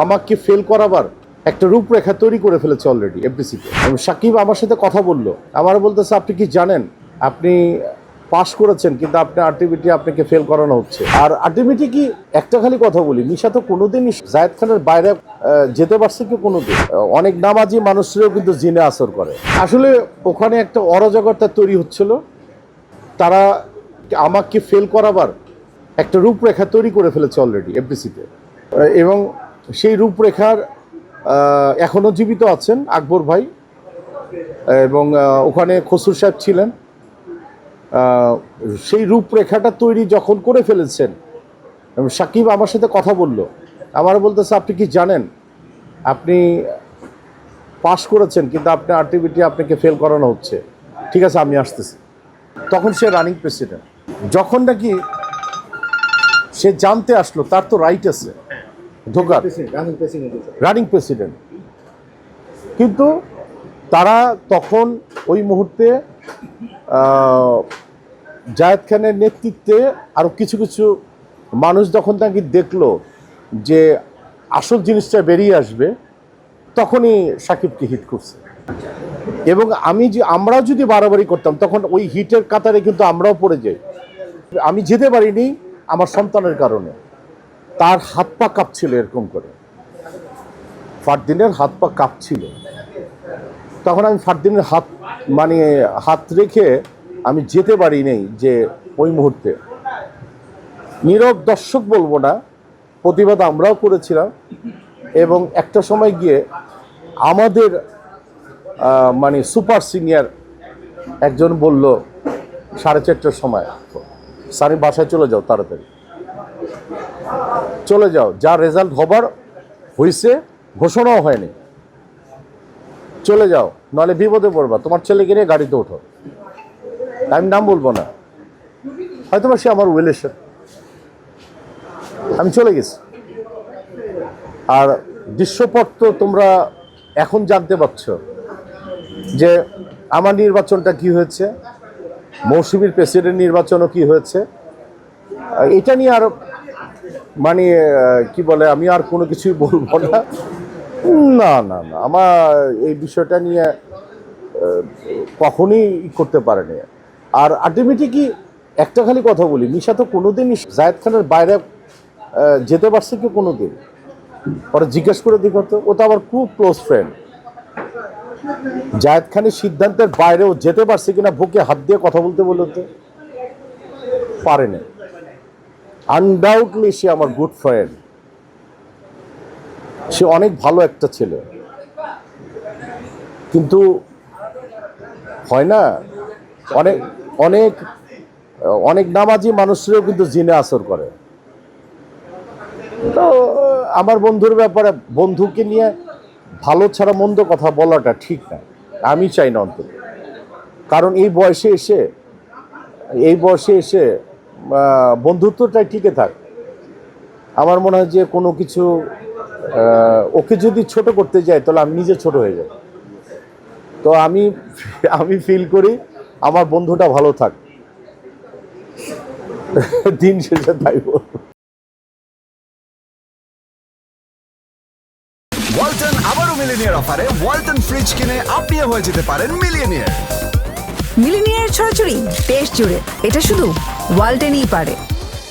আমাকে ফেল করাবার একটা রূপরেখা তৈরি করে ফেলেছে অলরেডি এফডিসিতে। সাকিব আমার সাথে কথা বললো, আমার বলতেছে আপনি কি জানেন আপনি পাস করেছেন কিন্তু আপনার আলটিমেটলি আপনাকে ফেল করানো হচ্ছে। আর আলটিমেটলি কি একটা খালি কথা বলি, মিশা তো কোনোদিনই জায়েদ খানের বাইরে যেতে পারছে কি কোনোদিন? অনেক নামাজি মানুষরাও কিন্তু জিনে আসর করে। আসলে ওখানে একটা অরাজকতা তৈরি হচ্ছিল, তারা আমাকে ফেল করাবার একটা রূপরেখা তৈরি করে ফেলেছে অলরেডি এফডিসিতে। এবং সেই রূপরেখার এখনও জীবিত আছেন আকবর ভাই, এবং ওখানে খসরু সাহেব ছিলেন। সেই রূপরেখাটা তৈরি যখন করে ফেলেছেন, সাকিব আমার সাথে কথা বললো, আমার বলতেছে আপনি কি জানেন আপনি পাস করেছেন কিন্তু আপনার আলটিমেটলি আপনাকে ফেল করানো হচ্ছে, ঠিক আছে আমি আসতেছি। তখন সে রানিং প্রেসিডেন্ট, যখন নাকি সে জানতে আসলো তার তো রাইট আছে ঢোকার, রানিং প্রেসিডেন্ট, কিন্তু তারা তখন ওই মুহূর্তে জায়েদ খানের নেতৃত্বে আরও কিছু কিছু মানুষ যখন নাকি দেখলো যে আসল জিনিসটা বেরিয়ে আসবে, তখনই সাকিবকে হিট করছে। এবং আমরাও যদি বাড়াবাড়ি করতাম তখন ওই হিটের কাতারে কিন্তু আমরাও পড়ে যাই। আমি যেতে পারিনি আমার সন্তানের কারণে, তার হাত পা কাঁপছিল এরকম করে, ফারদিনের হাত পা কাঁপছিল। তখন আমি ফারদিনের হাত রেখে আমি যেতে পারি নেই, যে ওই মুহূর্তে নীরব দর্শক বলবো না, প্রতিবাদ আমরাও করেছিলাম। এবং একটা সময় গিয়ে আমাদের সুপার সিনিয়র একজন বলল 4:30টার সময়, সারি বাসায় চলে যাও, তাড়াতাড়ি চলে যাও, যা রেজাল্ট হবার হয়েছে, ঘোষণাও হয়নি, চলে যাও, নাহলে বিপদে পড়বা, তোমার ছেলেকে নিয়ে গাড়িতে ওঠো। আমি নাম বলবো না, হয়তো সে আমার ওয়েলেশন। আমি চলে গেছি। আর দৃশ্যপট তো তোমরা এখন জানতে পারছ যে আমার নির্বাচনটা কি হয়েছে, মৌসুমীর প্রেসিডেন্ট নির্বাচনও কি হয়েছে। এটা নিয়ে আর কি বলে, আমি আর কোনো কিছুই বলবো না। না না না, আমার এই বিষয়টা নিয়ে কখনই করতে পারেনি। আর আলটিমেটলি কি একটা খালি কথা বলি, মিশা তো কোনোদিনই জায়েদ খানের বাইরে যেতে পারছে কি কোনোদিন? ওরা জিজ্ঞেস করে দেখো তো, ও তো আমার খুব ক্লোজ ফ্রেন্ড। জায়েদ খানের সিদ্ধান্তের বাইরেও যেতে পারছে কিনা বুকে হাত দিয়ে কথা বলতে বলতে পারেনি। আনডাউটলি সে আমার গুড ফ্রেন্ড, সে অনেক ভালো একটা ছেলে, কিন্তু হয় না, অনেক অনেক অনেক নামাজি মানুষরাও কিন্তু জিনে আসর করে। তো আমার বন্ধুর ব্যাপারে, বন্ধুকে নিয়ে ভালো ছাড়া মন্দ কথা বলাটা ঠিক না, আমি চাই না অন্তত। কারণ এই বয়সে এসে বন্ধুত্বটাই টিকে থাক। আমার মনে হয় যে কোনো কিছু ওকে যদি ছোট করতে যাই তাহলে আমি নিজে ছোট হয়ে যাই। তো আমি ফিল করি আমার বন্ধুটা ভালো থাক, দিন শেষে তাই বলবো। ওয়ালটন আবারও মিলিনিয়ার অফারে ওয়ালটন ফ্রিজ কিনে আপনিও হয়ে যেতে পারেন মিলিয়নিয়ার। মিলিনিয়ার ছড়াছড়ি দেশ জুড়ে, এটা শুধু ওয়ালটেনই পারে।